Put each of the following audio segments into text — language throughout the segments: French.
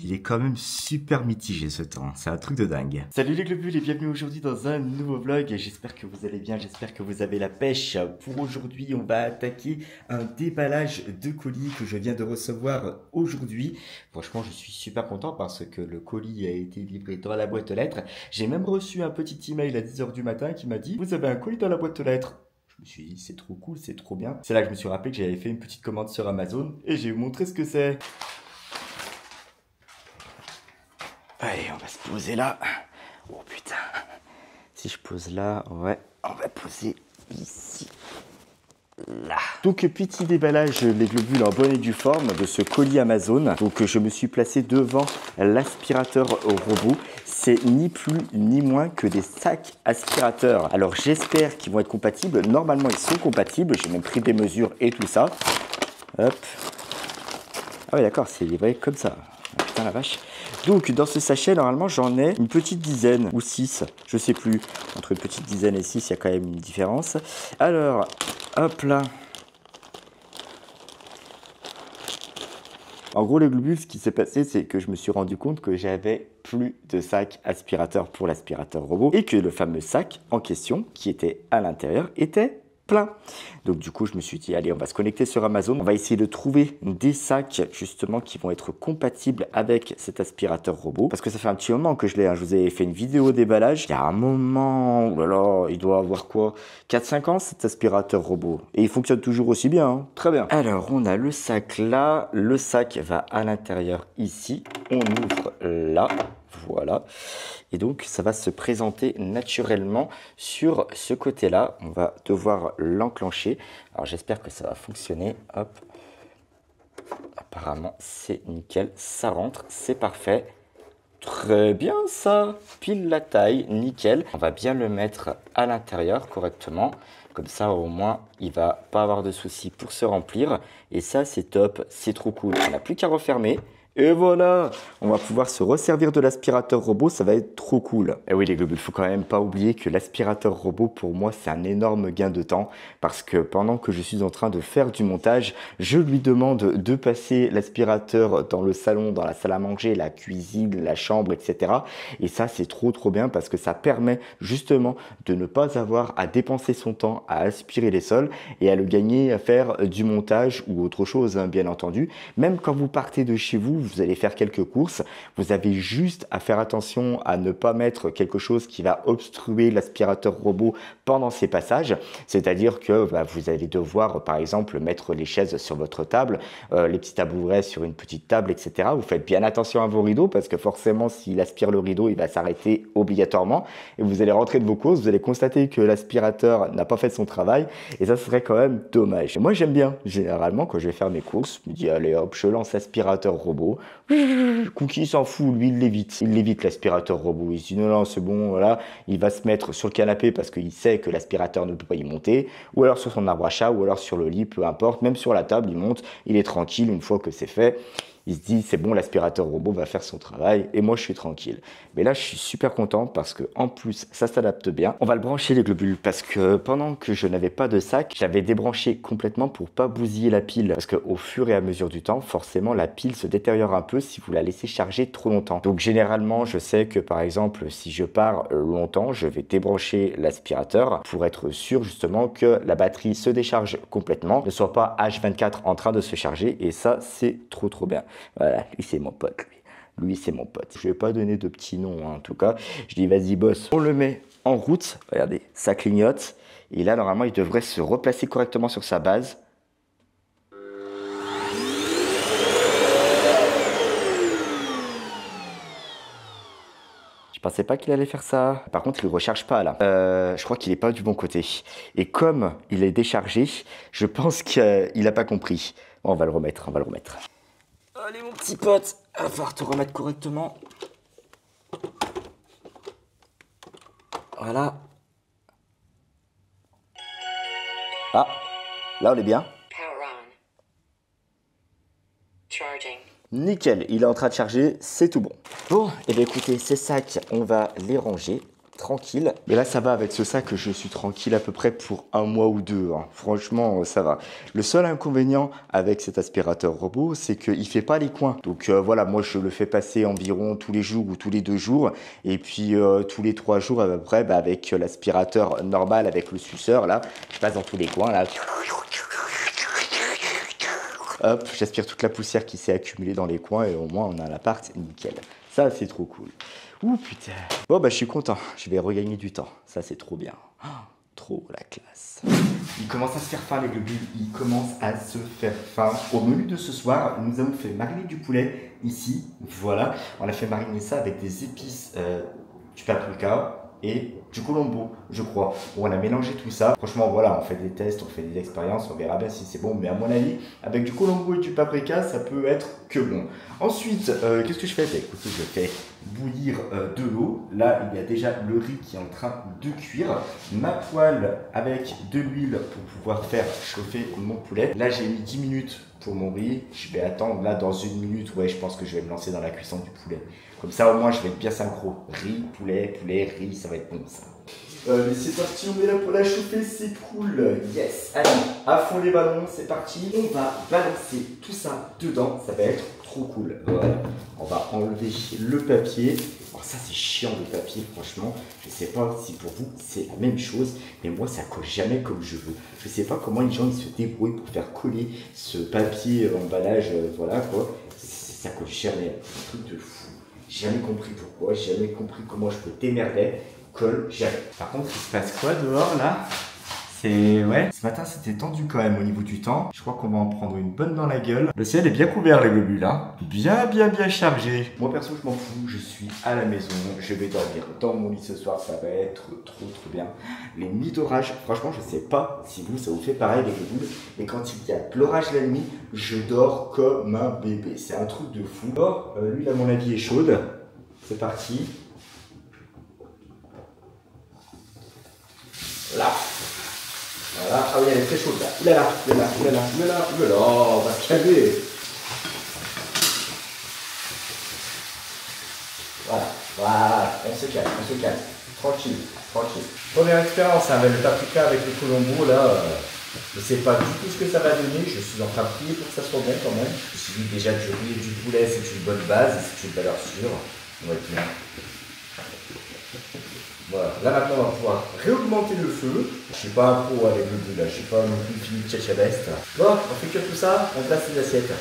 il est quand même super mitigé ce temps, c'est un truc de dingue. Salut les globules et bienvenue aujourd'hui dans un nouveau vlog. J'espère que vous allez bien, j'espère que vous avez la pêche. Pour aujourd'hui, on va attaquer un déballage de colis que je viens de recevoir aujourd'hui. Franchement, je suis super content parce que le colis a été livré dans la boîte aux lettres. J'ai même reçu un petit email à 10 h du matin qui m'a dit « Vous avez un colis dans la boîte aux lettres ». Je me suis dit, c'est trop cool, c'est trop bien. C'est là que je me suis rappelé que j'avais fait une petite commande sur Amazon et j'ai montré ce que c'est. Allez, on va se poser là. Oh putain. Si je pose là, ouais, on va poser ici. Là. Donc petit déballage les globules en bonne et due forme de ce colis Amazon. Donc je me suis placé devant l'aspirateur robot. C'est ni plus ni moins que des sacs aspirateurs. Alors j'espère qu'ils vont être compatibles. Normalement ils sont compatibles. J'ai même pris des mesures et tout ça. Hop. Ah ouais d'accord, c'est livré comme ça. Ah, putain la vache. Donc dans ce sachet normalement j'en ai une petite dizaine ou 6, je sais plus. Entre une petite dizaine et 6 il y a quand même une différence. Alors hop là. En gros les globules, ce qui s'est passé c'est que je me suis rendu compte que j'avais plus de sac aspirateur pour l'aspirateur robot et que le fameux sac en question qui était à l'intérieur était plein. Donc du coup je me suis dit allez on va se connecter sur Amazon, on va essayer de trouver des sacs justement qui vont être compatibles avec cet aspirateur robot parce que ça fait un petit moment que je l'ai, je vous avais fait une vidéo déballage il y a un moment, oh là là, il doit avoir quoi 4-5 ans cet aspirateur robot et il fonctionne toujours aussi bien, hein. Très bien. Alors on a le sac là, le sac va à l'intérieur ici, on ouvre là. Voilà, et donc ça va se présenter naturellement sur ce côté-là. On va devoir l'enclencher. Alors j'espère que ça va fonctionner. Hop, apparemment c'est nickel, ça rentre, c'est parfait. Très bien ça, pile la taille, nickel. On va bien le mettre à l'intérieur correctement. Comme ça au moins il va pas avoir de soucis pour se remplir. Et ça c'est top, c'est trop cool. On n'a plus qu'à refermer. Et voilà, on va pouvoir se resservir de l'aspirateur robot, ça va être trop cool. Et oui les globules, il faut quand même pas oublier que l'aspirateur robot pour moi c'est un énorme gain de temps parce que pendant que je suis en train de faire du montage, je lui demande de passer l'aspirateur dans le salon, dans la salle à manger, la cuisine, la chambre, etc. Et ça c'est trop bien parce que ça permet justement de ne pas avoir à dépenser son temps à aspirer les sols et à le gagner à faire du montage ou autre chose hein, bien entendu. Même quand vous partez de chez vous, vous allez faire quelques courses, vous avez juste à faire attention à ne pas mettre quelque chose qui va obstruer l'aspirateur robot pendant ces passages, c'est-à-dire que vous allez devoir par exemple mettre les chaises sur votre table, les petits tabourets sur une petite table, etc. Vous faites bien attention à vos rideaux parce que forcément s'il aspire le rideau, il va s'arrêter obligatoirement et vous allez rentrer de vos courses, vous allez constater que l'aspirateur n'a pas fait son travail et ça serait quand même dommage. Moi j'aime bien, généralement quand je vais faire mes courses, je me dis allez hop, je lance l'aspirateur robot. Cookie s'en fout, lui il l'évite l'aspirateur robot, il se dit non c'est bon, voilà, il va se mettre sur le canapé parce qu'il sait que l'aspirateur ne peut pas y monter, ou alors sur son arbre à chat, ou alors sur le lit, peu importe, même sur la table il monte, il est tranquille une fois que c'est fait. Il se dit c'est bon l'aspirateur robot va faire son travail et moi je suis tranquille. Mais là je suis super content parce que en plus ça s'adapte bien. On va le brancher les globules parce que pendant que je n'avais pas de sac, j'avais débranché complètement pour pas bousiller la pile parce qu'au fur et à mesure du temps forcément la pile se détériore un peu si vous la laissez charger trop longtemps. Donc généralement je sais que par exemple si je pars longtemps je vais débrancher l'aspirateur pour être sûr justement que la batterie se décharge complètement, ne soit pas H24 en train de se charger et ça c'est trop bien. Voilà, lui c'est mon pote, lui c'est mon pote. Je vais pas donner de petits noms hein, en tout cas. Je dis vas-y boss, on le met en route. Regardez, ça clignote. Et là normalement il devrait se replacer correctement sur sa base. Je pensais pas qu'il allait faire ça. Par contre, il recharge pas là. Je crois qu'il est pas du bon côté. Et comme il est déchargé, je pense qu'il a pas compris. Bon, on va le remettre, on va le remettre. Allez mon petit pote, va falloir te remettre correctement. Voilà. Ah, là on est bien. Nickel, il est en train de charger, c'est tout bon. Bon, et bien écoutez, ces sacs, on va les ranger. tranquille. Mais là, ça va avec ce sac, je suis tranquille à peu près pour 1 mois ou 2. Hein. Franchement, ça va. Le seul inconvénient avec cet aspirateur robot, c'est qu'il ne fait pas les coins. Donc voilà, moi, je le fais passer environ tous les jours ou tous les 2 jours. Et puis tous les 3 jours à peu près, bah, avec l'aspirateur normal, avec le suceur, là, je passe dans tous les coins, là. Hop, j'aspire toute la poussière qui s'est accumulée dans les coins et au moins on a l'appart nickel. Ça, c'est trop cool. Ouh putain. Bon bah je suis content, je vais regagner du temps. Ça c'est trop bien. Oh, trop la classe. Il commence à se faire faim les globules, il commence à se faire faim. Au menu de ce soir, nous avons fait mariner du poulet ici. Voilà, on a fait mariner ça avec des épices, du paprika et du colombo, je crois. Bon, on a mélangé tout ça. Franchement, voilà, on fait des tests, on fait des expériences, on verra bien si c'est bon. Mais à mon avis, avec du colombo et du paprika, ça peut être que bon. Ensuite, qu'est-ce que je fais? Écoutez, je fais bouillir de l'eau. Là, il y a déjà le riz qui est en train de cuire. Ma poêle avec de l'huile pour pouvoir faire chauffer mon poulet. Là, j'ai mis 10 minutes pour mon riz. Je vais attendre là dans 1 minute. Ouais, je pense que je vais me lancer dans la cuisson du poulet. Comme ça, au moins, je vais être bien synchro. Riz, poulet, riz, ça va être bon, ça. Mais c'est parti, on est là pour la chauffer, c'est cool. Yes, allez, à fond les ballons, c'est parti. On va balancer tout ça dedans, ça va être trop cool. Voilà, on va enlever le papier. Oh, ça, c'est chiant le papier, franchement. Je sais pas si pour vous, c'est la même chose, mais moi, ça colle jamais comme je veux. Je sais pas comment les gens ils se débrouillent pour faire coller ce papier emballage, voilà quoi. Ça colle jamais, c'est un truc de fou. J'ai jamais compris pourquoi, j'ai jamais compris comment je peux démerder. Colle jamais. Par contre, il se passe quoi dehors là? C'est... ouais. Ce matin, c'était tendu quand même au niveau du temps. Je crois qu'on va en prendre une bonne dans la gueule. Le ciel est bien couvert, les globules, hein. Bien chargé. Moi, perso, je m'en fous. Je suis à la maison. Je vais dormir dans mon lit ce soir. Ça va être trop bien. Les nuits d'orage, franchement, je sais pas si vous, ça vous fait pareil, les globules. Mais quand il y a de l'orage la nuit, je dors comme un bébé. C'est un truc de fou. Or, l'huile, à mon avis, est chaude. C'est parti. Là. Voilà. Ah oui, elle est très chaude là. Oulala, on va se calmer. Voilà, on se calme. Tranquille. Première expérience avec le paprika, avec le colombo là. Je ne sais pas du tout ce que ça va donner. Je suis en train de prier pour que ça soit bon quand même. Je me suis dit déjà du riz et du poulet, c'est une bonne base, c'est une valeur sûre. On va être bien. Voilà, là maintenant on va pouvoir réaugmenter le feu. Je suis pas un pro avec le bleu là, je suis pas non plus fini de tchatchabest. Bon, on fait cuire tout ça, on place les assiettes.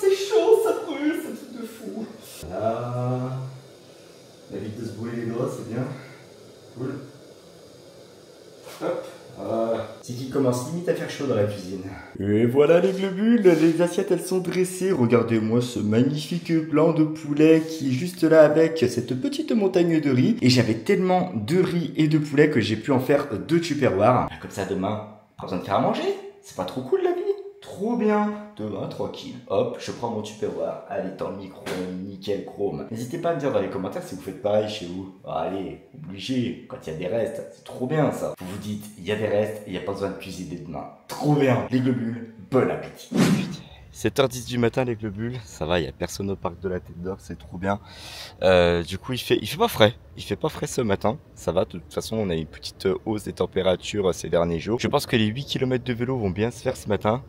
C'est chaud, ça brûle, c'est un truc de fou. Voilà. Ça évite de se brûler les doigts, c'est bien. Cool. Hop. C'est qu'il commence limite à faire chaud dans la cuisine. Et voilà les globules, les assiettes elles sont dressées. Regardez-moi ce magnifique blanc de poulet qui est juste là avec cette petite montagne de riz. Et j'avais tellement de riz et de poulet que j'ai pu en faire 2 tupperwares. Comme ça demain, pas besoin de faire à manger. C'est pas trop cool la vie? Trop bien. Demain, tranquille. Hop, je prends mon tupperware. Allez, dans le micro, nickel chrome. N'hésitez pas à me dire dans les commentaires si vous faites pareil chez vous. allez, obligé. Quand il y a des restes, c'est trop bien ça. Vous vous dites, il y a des restes et il n'y a pas besoin de cuisiner demain. Trop bien. Les globules, bon appétit. 7h10 du matin les globules, ça va, il n'y a personne au parc de la Tête d'Or, c'est trop bien. Du coup il fait pas frais, ce matin, ça va, de toute façon on a une petite hausse des températures ces derniers jours. Je pense que les 8 km de vélo vont bien se faire ce matin.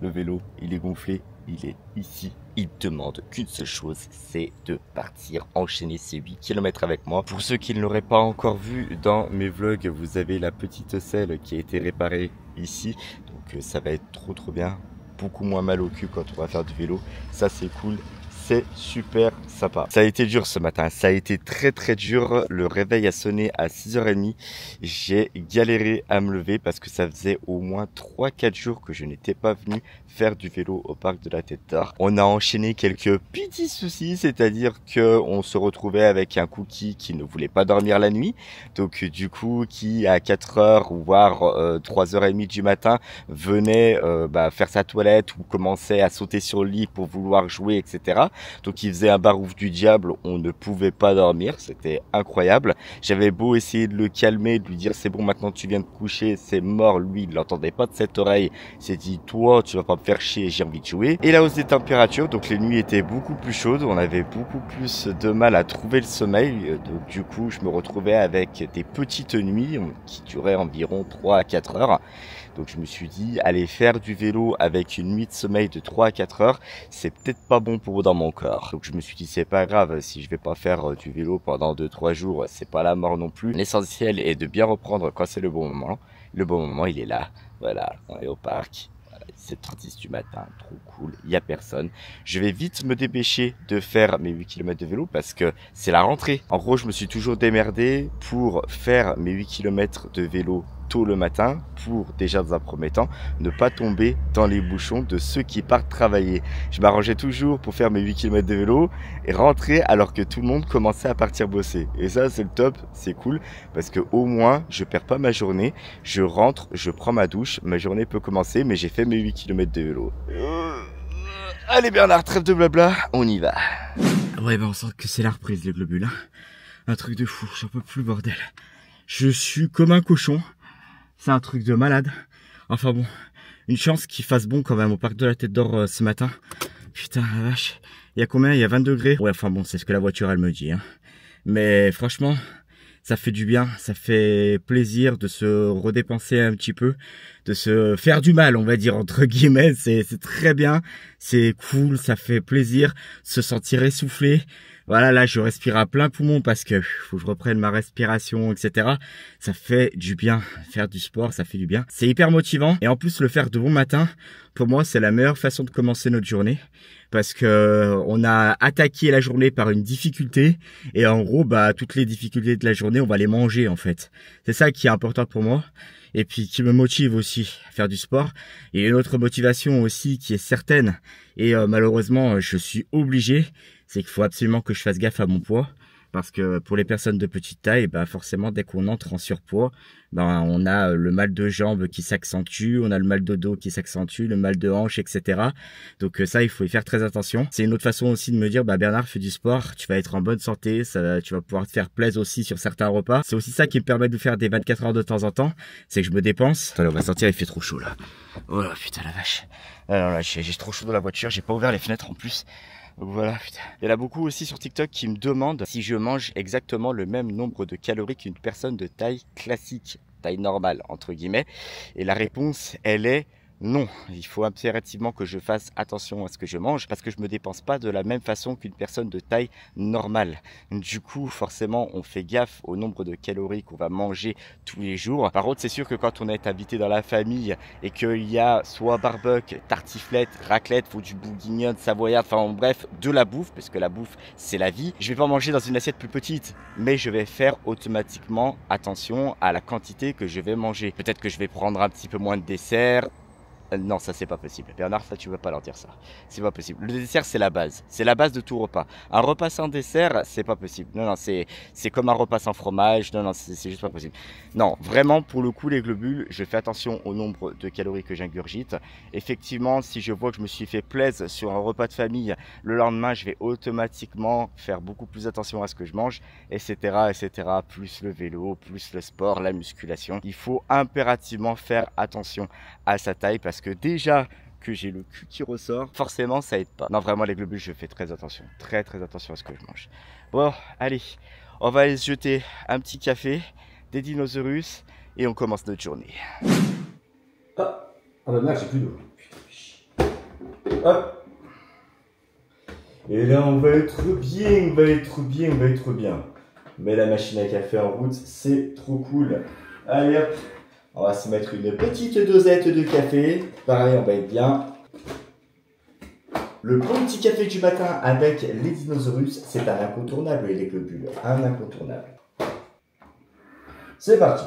Le vélo, il est gonflé, il est ici. Il demande qu'une seule chose, c'est de partir enchaîner ces 8 km avec moi. Pour ceux qui ne l'auraient pas encore vu dans mes vlogs, vous avez la petite selle qui a été réparée ici. Donc ça va être trop bien. Beaucoup moins mal au cul quand on va faire du vélo. Ça c'est cool. C'est super sympa. Ça a été dur ce matin, ça a été très dur. Le réveil a sonné à 6h30. J'ai galéré à me lever parce que ça faisait au moins 3-4 jours que je n'étais pas venu faire du vélo au parc de la Tête d'Or. On a enchaîné quelques petits soucis, c'est-à-dire que on se retrouvait avec un cookie qui ne voulait pas dormir la nuit. Donc du coup, qui à 4h voire 3h30 du matin venait faire sa toilette ou commençait à sauter sur le lit pour vouloir jouer, etc. là. Donc il faisait un barouf du diable, on ne pouvait pas dormir, c'était incroyable. J'avais beau essayer de le calmer, de lui dire c'est bon maintenant tu viens de coucher, c'est mort, lui il l'entendait pas de cette oreille. Il s'est dit toi tu vas pas me faire chier, j'ai envie de jouer. Et la hausse des températures, donc les nuits étaient beaucoup plus chaudes, on avait beaucoup plus de mal à trouver le sommeil. Donc du coup je me retrouvais avec des petites nuits qui duraient environ 3 à 4 heures. Donc je me suis dit, aller faire du vélo avec une nuit de sommeil de 3 à 4 heures, c'est peut-être pas bon pour dans mon corps. Donc je me suis dit, c'est pas grave, si je vais pas faire du vélo pendant 2-3 jours, c'est pas la mort non plus. L'essentiel est de bien reprendre quand c'est le bon moment. Le bon moment, il est là. Voilà, on est au parc. 7h10 du matin, trop cool, il n'y a personne. Je vais vite me dépêcher de faire mes 8 km de vélo parce que c'est la rentrée. En gros, je me suis toujours démerdé pour faire mes 8 km de vélo tôt le matin pour déjà dans un premier temps ne pas tomber dans les bouchons de ceux qui partent travailler. Je m'arrangeais toujours pour faire mes 8 km de vélo et rentrer alors que tout le monde commençait à partir bosser. Et ça c'est le top, c'est cool parce que au moins je perds pas ma journée, je rentre, je prends ma douche, ma journée peut commencer mais j'ai fait mes 8 km de vélo. Allez Bernard, trêve de blabla, on y va. Ouais ben on sent que c'est la reprise les globules. Hein. Un truc de fou, j'en peux plus bordel. Je suis comme un cochon. C'est un truc de malade. Enfin bon, une chance qu'il fasse bon quand même au parc de la Tête d'Or ce matin. Putain la vache. Il y a combien? Il y a 22 degrés. Ouais enfin bon, c'est ce que la voiture elle me dit. Hein. Mais franchement, ça fait du bien. Ça fait plaisir de se redépenser un petit peu. De se faire du mal, on va dire, entre guillemets. C'est très bien. C'est cool, ça fait plaisir. Se sentir essoufflé. Voilà, là, je respire à plein poumon parce que faut que je reprenne ma respiration, etc. Ça fait du bien. Faire du sport, ça fait du bien. C'est hyper motivant. Et en plus, le faire de bon matin, pour moi, c'est la meilleure façon de commencer notre journée. Parce que on a attaqué la journée par une difficulté. Et en gros, bah, toutes les difficultés de la journée, on va les manger, en fait. C'est ça qui est important pour moi. Et puis qui me motive aussi à faire du sport. Et une autre motivation aussi qui est certaine. Et malheureusement, je suis obligé. C'est qu'il faut absolument que je fasse gaffe à mon poids. Parce que pour les personnes de petite taille, bah forcément, dès qu'on entre en surpoids, ben on a le mal de jambes qui s'accentue, on a le mal de dos qui s'accentue, le mal de hanche, etc. Donc ça, il faut y faire très attention. C'est une autre façon aussi de me dire, bah Bernard, fais du sport, tu vas être en bonne santé, ça, tu vas pouvoir te faire plaisir aussi sur certains repas. C'est aussi ça qui me permet de faire des 24 heures de temps en temps, c'est que je me dépense. Attends, on va sortir, il fait trop chaud là. Oh là, putain la vache. Ah non, là, j'ai trop chaud dans la voiture, j'ai pas ouvert les fenêtres en plus. Donc voilà, putain. Il y en a beaucoup aussi sur TikTok qui me demandent si je mange exactement le même nombre de calories qu'une personne de taille classique, taille normale, entre guillemets. Et la réponse, elle est non. Il faut impérativement que je fasse attention à ce que je mange parce que je me dépense pas de la même façon qu'une personne de taille normale. Du coup, forcément, on fait gaffe au nombre de calories qu'on va manger tous les jours. Par contre, c'est sûr que quand on est invité dans la famille et qu'il y a soit barbecue, tartiflette, raclette, faut du bourguignon, savoyard, enfin bref, de la bouffe, parce que la bouffe, c'est la vie. Je vais pas manger dans une assiette plus petite, mais je vais faire automatiquement attention à la quantité que je vais manger. Peut-être que je vais prendre un petit peu moins de dessert. Non, ça c'est pas possible. Bernard, ça tu veux pas leur dire ça. C'est pas possible. Le dessert c'est la base. C'est la base de tout repas. Un repas sans dessert, c'est pas possible. Non, c'est comme un repas sans fromage. Non, c'est juste pas possible. Non, vraiment pour le coup les globules, je fais attention au nombre de calories que j'ingurgite. Effectivement, si je vois que je me suis fait plaisir sur un repas de famille, le lendemain je vais automatiquement faire beaucoup plus attention à ce que je mange, etc., etc. Plus le vélo, plus le sport, la musculation. Il faut impérativement faire attention à sa taille parce que déjà que j'ai le cul qui ressort, forcément ça aide pas. Non vraiment les globules je fais très attention à ce que je mange. Bon allez, on va aller se jeter un petit café, des dinosaures et on commence notre journée. Ah bah merde j'ai plus d'eau. Hop. Et là on va être bien. Mais la machine à café en route, c'est trop cool. Allez hop. On va se mettre une petite dosette de café. Pareil, on va être bien. Le bon petit café du matin avec les dinosaures, c'est un incontournable, les globules. Un incontournable. C'est parti.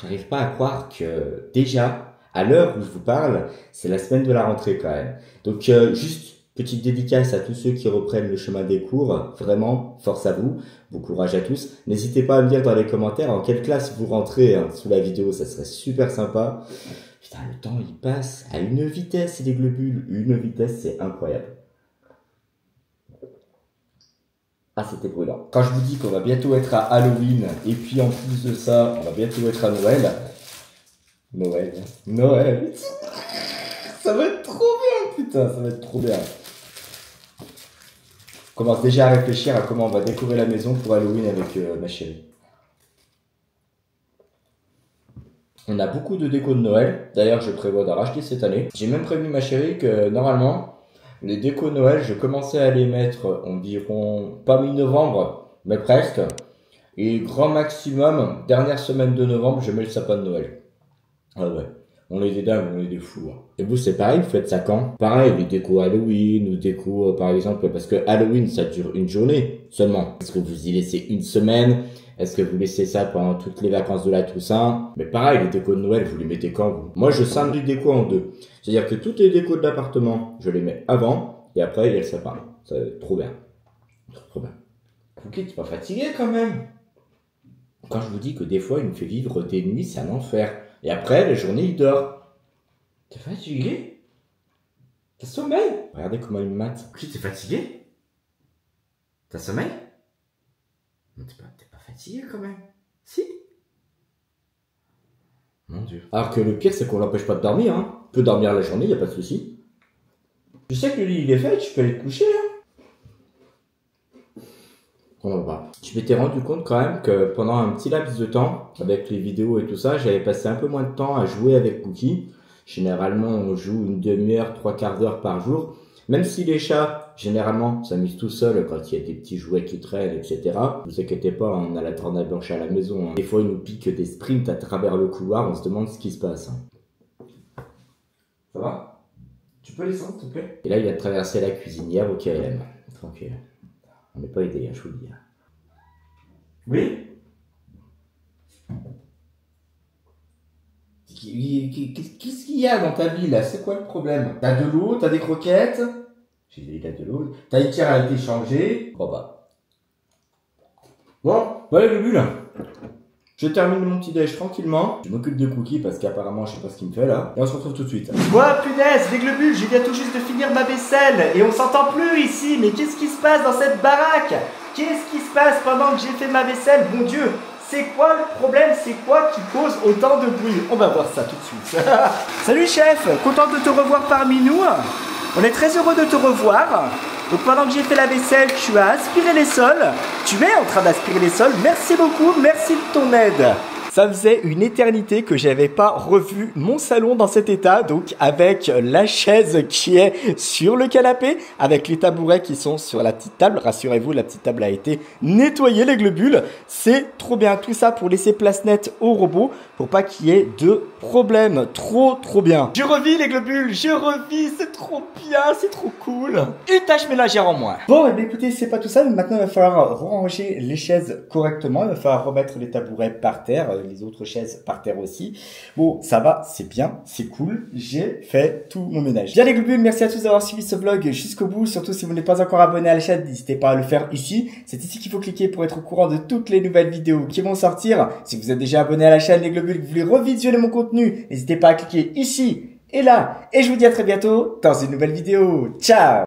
J'arrive pas à croire que déjà, à l'heure où je vous parle, c'est la semaine de la rentrée quand même. Donc juste petite dédicace à tous ceux qui reprennent le chemin des cours. Vraiment, force à vous. Bon courage à tous. N'hésitez pas à me dire dans les commentaires en quelle classe vous rentrez sous la vidéo. Ça serait super sympa. Putain, le temps, il passe à une vitesse, les globules. Une vitesse, c'est incroyable. Ah, c'était brûlant. Quand je vous dis qu'on va bientôt être à Halloween, et puis en plus de ça, on va bientôt être à Noël. Noël. Ça va être trop bien, putain, ça va être trop bien. On commence déjà à réfléchir à comment on va décorer la maison pour Halloween avec ma chérie. On a beaucoup de déco de Noël. D'ailleurs, je prévois d'en racheter cette année. J'ai même prévenu ma chérie que normalement, les décos de Noël, je commençais à les mettre environ, pas mi-novembre, mais presque. Et grand maximum, dernière semaine de novembre, je mets le sapin de Noël. Ah ouais, on est des dingues, on est des fous. Hein. Et vous, c'est pareil, vous faites ça quand? Pareil, les décos Halloween ou décos, par exemple, parce que Halloween, ça dure une journée seulement. Est-ce que vous y laissez une semaine? Est-ce que vous laissez ça pendant toutes les vacances de la Toussaint? Mais pareil, les décos de Noël, vous les mettez quand, vous? Moi, je scinde les décos en deux. C'est-à-dire que toutes les décos de l'appartement, je les mets avant, et après, il y a le sapin. Ça va être trop bien. Trop bien. Cookie, t'es pas fatigué quand même? Quand je vous dis que des fois, il nous fait vivre des nuits, c'est un enfer. Et après, la journée, il dort. T'es fatigué? T'as sommeil? Regardez comment il me mate. Cookie, t'es fatigué? T'as sommeil? Non, t'es pas fatigué quand même? Si? Mon Dieu. Alors que le pire, c'est qu'on l'empêche pas de dormir, hein. Il peut dormir la journée, y a pas de souci. Je sais que le lit, il est fait, tu peux aller te coucher, hein. Je m'étais rendu compte quand même que pendant un petit laps de temps, avec les vidéos et tout ça, j'avais passé un peu moins de temps à jouer avec Cookie. Généralement, on joue une demi-heure, 3/4 d'heure par jour. Même si les chats, généralement, s'amusent tout seuls quand il y a des petits jouets qui traînent, etc. Ne vous inquiétez pas, on a la tornade blanche à la maison. Hein. Des fois, ils nous piquent des sprints à travers le couloir, on se demande ce qui se passe. Hein. Ça va? Tu peux descendre, s'il te plaît? Et là, il vient de traverser la cuisinière au KLM. Tranquille. On n'est pas aidé, hein, je vous le dis. Oui? Qu'est-ce qu'il y a dans ta vie là? C'est quoi le problème? T'as de l'eau? T'as des croquettes? J'ai dit, il a de l'eau. Ta litière a été changée? Bon bah. Bon, voilà le but là. Je termine mon petit déj tranquillement. Je m'occupe de Cookie parce qu'apparemment je sais pas ce qu'il me fait là. Et on se retrouve tout de suite. Ouah punaise, les globules, je viens tout juste de finir ma vaisselle et on s'entend plus ici. Mais qu'est-ce qui se passe dans cette baraque? Qu'est-ce qui se passe pendant que j'ai fait ma vaisselle? Bon Dieu, c'est quoi le problème? C'est quoi qui cause autant de bruit? On va voir ça tout de suite. Salut chef, content de te revoir parmi nous. On est très heureux de te revoir. Donc pendant que j'ai fait la vaisselle, tu as aspiré les sols. Tu es en train d'aspirer les sols. Merci beaucoup, merci de ton aide. Ça faisait une éternité que j'avais pas revu mon salon dans cet état, donc avec la chaise qui est sur le canapé, avec les tabourets qui sont sur la petite table. Rassurez-vous, la petite table a été nettoyée, les globules. C'est trop bien, tout ça pour laisser place nette au robot, pour pas qu'il y ait de problème. Trop bien. Je revis les globules, je revis, c'est trop bien, c'est trop cool. Une tâche ménagère en moins. Bon, et bien écoutez, c'est pas tout ça, mais maintenant il va falloir ranger les chaises correctement, il va falloir remettre les tabourets par terre, les autres chaises par terre aussi. Bon, ça va, c'est bien, c'est cool. J'ai fait tout mon ménage. Bien les globules, merci à tous d'avoir suivi ce vlog jusqu'au bout. Surtout si vous n'êtes pas encore abonné à la chaîne, n'hésitez pas à le faire ici. C'est ici qu'il faut cliquer pour être au courant de toutes les nouvelles vidéos qui vont sortir. Si vous êtes déjà abonné à la chaîne les globules, que vous voulez revisionner mon contenu, n'hésitez pas à cliquer ici et là. Et je vous dis à très bientôt dans une nouvelle vidéo. Ciao!